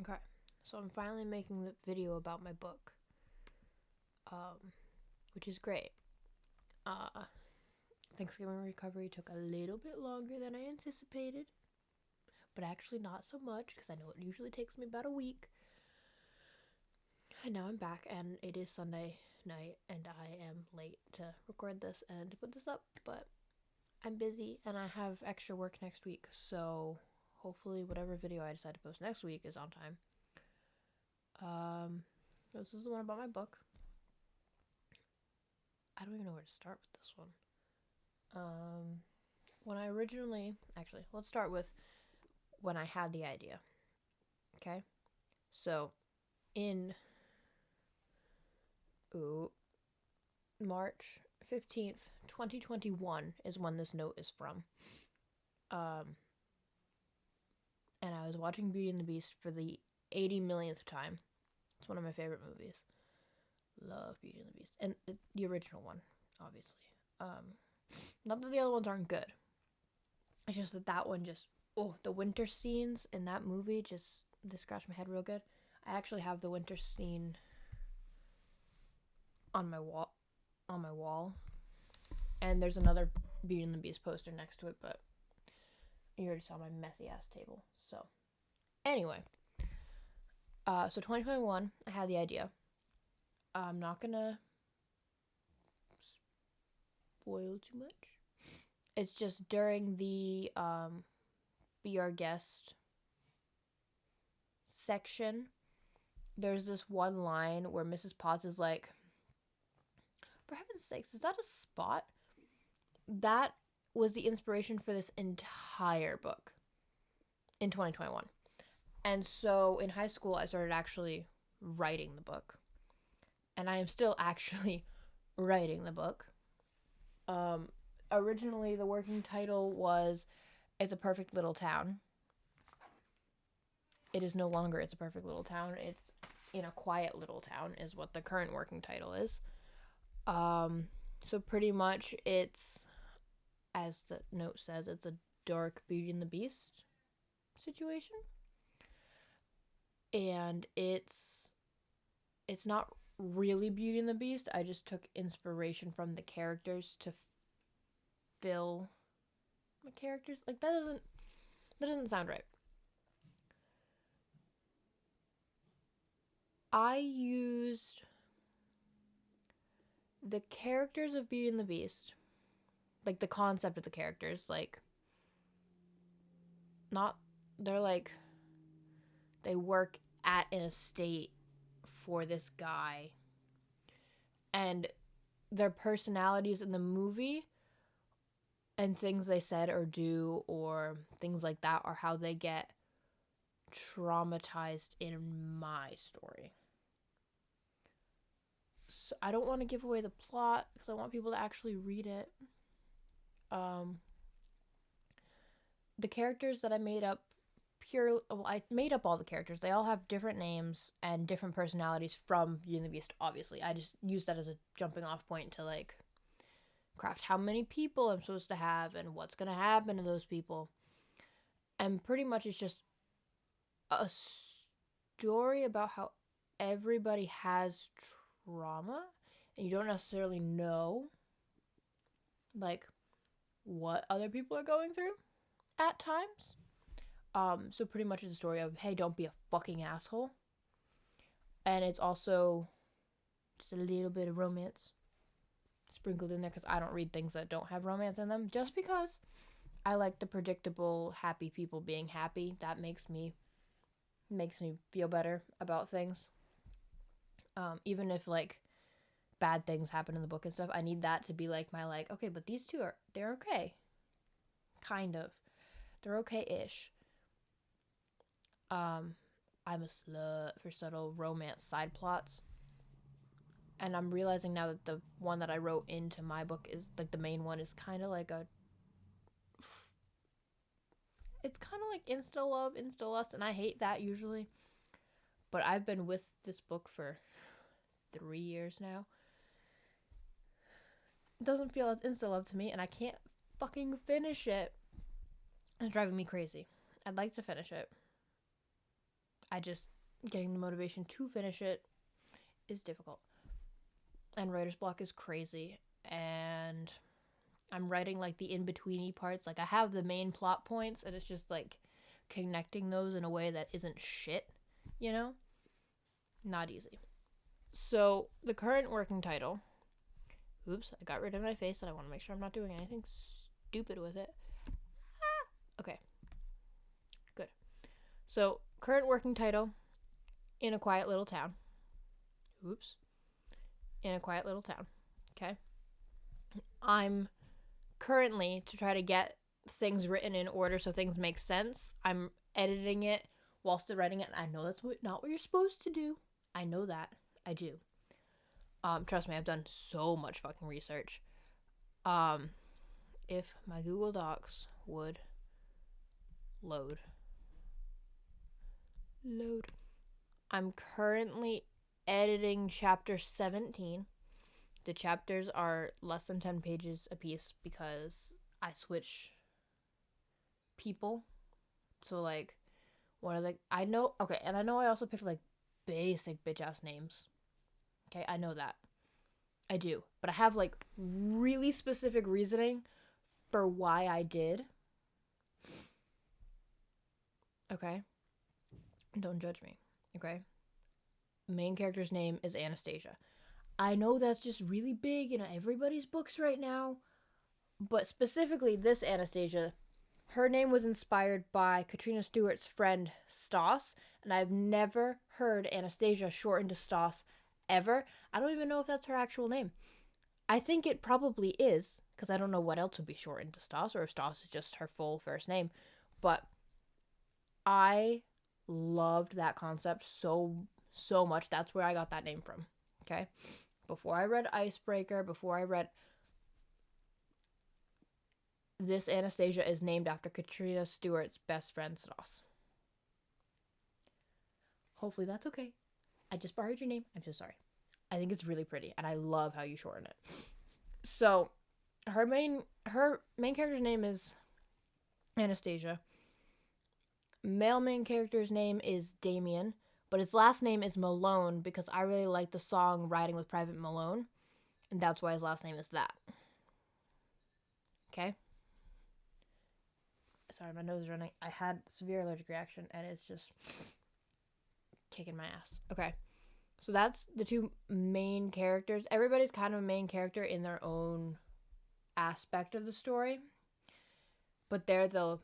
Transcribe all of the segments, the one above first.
Okay, so I'm finally making the video about my book, which is great. Uh, Thanksgiving recovery took a little bit longer than I anticipated, but actually not so much because I know it usually takes me about a week. And now I'm back, and it is Sunday night, and I am late to record this and to put this up, but I'm busy and I have extra work next week, so hopefully whatever video I decide to post next week is on time. This is the one about my book. I don't even know where to start with this one. When I originally, actually, let's start with when I had the idea. Okay? So, in March 15th, 2021 is when this note is from. And I was watching Beauty and the Beast for the 80 millionth time. It's one of my favorite movies. Love Beauty and the Beast. And the original one, obviously. Not that the other ones aren't good. It's just that one just, the winter scenes in that movie just, they scratch my head real good. I actually have the winter scene on my wall. And there's another Beauty and the Beast poster next to it, but you already saw my messy ass table. So, anyway. So 2021, I had the idea. I'm not gonna spoil too much. It's just during the Be Our Guest section, there's this one line where Mrs. Potts is like, for heaven's sakes, is that a spot? That was the inspiration for this entire book in 2021. And so in high school, I started actually writing the book. And I am still actually writing the book. Originally, the working title was It's a Perfect Little Town. It is no longer It's a Perfect Little Town. It's In a Quiet Little Town is what the current working title is. So pretty much it's, as the note says, it's a dark Beauty and the Beast situation. And it's not really Beauty and the Beast. I just took inspiration from the characters to fill my characters. Like that doesn't sound right. I used the characters of Beauty and the Beast, like the concept of the characters, like not they're like they work at an estate for this guy, and their personalities in the movie and things they said or do or things like that are how they get traumatized in my story. So I don't want to give away the plot because I want people to actually read it. The characters that I made up I made up all the characters. They all have different names and different personalities from Beauty and the Beast, obviously. I just used that as a jumping off point to like craft how many people I'm supposed to have and what's going to happen to those people. And pretty much it's just a story about how everybody has trauma and you don't necessarily know like what other people are going through at times. So pretty much it's a story of, hey, don't be a fucking asshole. And it's also just a little bit of romance sprinkled in there because I don't read things that don't have romance in them. Just because I like the predictable happy people being happy. That makes me feel better about things. Even if like bad things happen in the book and stuff, I need that to be like my like, okay, but these two they're okay. Kind of. They're okay-ish. I'm a slut for subtle romance side plots. And I'm realizing now that the one that I wrote into my book is like the main one is kind of like it's kind of like insta love, insta lust, and I hate that usually. But I've been with this book for 3 years now. It doesn't feel as insta love to me, and I can't fucking finish it. It's driving me crazy. I'd like to finish it. I just, getting the motivation to finish it is difficult. And writer's block is crazy. And I'm writing like the in-betweeny parts. Like I have the main plot points and it's just like connecting those in a way that isn't shit, you know? Not easy. So the current working title, oops, I got rid of my face and I want to make sure I'm not doing anything stupid with it. Okay, good. So current working title, In a Quiet Little Town. Oops. In a Quiet Little Town. Okay. I'm currently, to try to get things written in order so things make sense, I'm editing it while still writing it. I know that's not what you're supposed to do. I know that. I do. Trust me, I've done so much fucking research. If my Google Docs would load. I'm currently editing chapter 17. The chapters are less than 10 pages a piece because I switch people. So, like, one of the, I know, okay, and I know I also picked, like, basic bitch-ass names. Okay, I know that. I do. But I have, like, really specific reasoning for why I did. Okay? Don't judge me. Okay? Main character's name is Anastasia. I know that's just really big in everybody's books right now, but specifically this Anastasia, her name was inspired by Katrina Stewart's friend Stoss, and I've never heard Anastasia shortened to Stoss ever. I don't even know if that's her actual name. I think it probably is, because I don't know what else would be shortened to Stoss, or if Stoss is just her full first name, but I loved that concept so much. That's where I got that name from. Okay? Before I read Icebreaker, before I read this, Anastasia is named after Katrina Stewart's best friend, Stoss. Hopefully that's okay. I just borrowed your name. I'm so sorry. I think it's really pretty, and I love how you shorten it. So, her main character's name is Anastasia. Male main character's name is Damien, but his last name is Malone because I really like the song Riding with Private Malone, and that's why his last name is that. Okay? Sorry, my nose is running. I had severe allergic reaction, and it's just kicking my ass. Okay. So that's the two main characters. Everybody's kind of a main character in their own aspect of the story, but they're the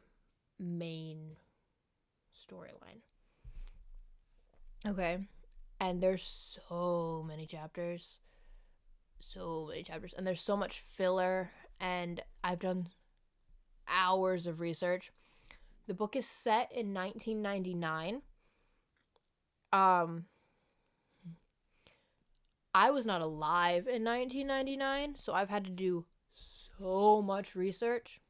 main storyline. Okay. And there's so many chapters. And there's so much filler, and I've done hours of research. The book is set in 1999. I was not alive in 1999, so I've had to do so much research.